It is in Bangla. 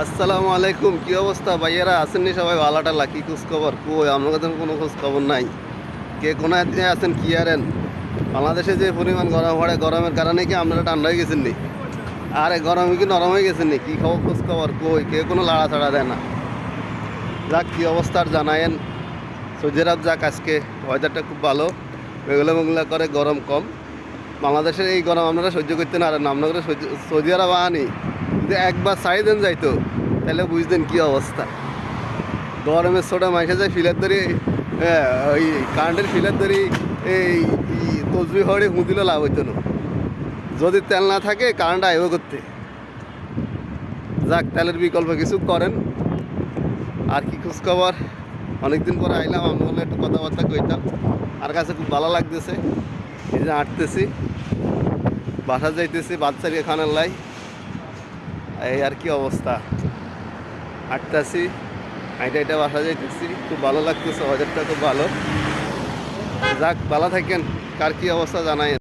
আসসালামু আলাইকুম, কি অবস্থা ভাইয়েরা? আছেননি সবাই? ভালো টালা, কি খোঁজ খবর? কই আপনার কাছে কোনো খোঁজ খবর নাই। কে কোন আছেন কি আরেন? বাংলাদেশে যে পরিমাণ গরম পড়ে, গরমের কারণে কি আপনারা ঠান্ডা হয়ে গেছেন নি? আরে গরমে কি নরম হয়ে গেছেন নি? কি খবর, খোঁজ খবর কই? কে কোনো লাড়া ছাড়া দেয় না। যাক, কি অবস্থার জানায়েন। সৌদি আরব যাক, আজকে ওয়েদারটা খুব ভালো, মেঘলা মেঘলা করে, গরম কম। বাংলাদেশের এই গরম আপনারা সহ্য করতে না পারেন, আপনারা সৌদি আরব আনি যদি একবার সারি দেন যাইতো, তাহলে বুঝতেন কি অবস্থা। গরমের ছোটো মাইসে যায় ফিলার ধরি, ওই কারেন্টের ফিলার ধরি, এই তসবি হরে হুঁদিলে লাভ হইতো না। যদি তেল না থাকে কারেন্ট আইব করতে। যাক, তেলের বিকল্প কিছু করেন। আর কি খোঁজখবর? অনেকদিন পরে আইলাম, আমি বলে একটু কথাবার্তা কইতাম। আর কাছে খুব ভালো লাগতেছে। এই যে হাঁটতেছি, বাসা যাইতেছি বাচ্চাকে খানার লাই। এই আর কি অবস্থা, হাঁটতেছি, হাইটা হাইটা বাসা যাইতেছি, খুব ভালো লাগতেছে, ওয়েদারটা খুব ভালো। যাক, ভালো থাকেন। কার কি অবস্থা জানাই।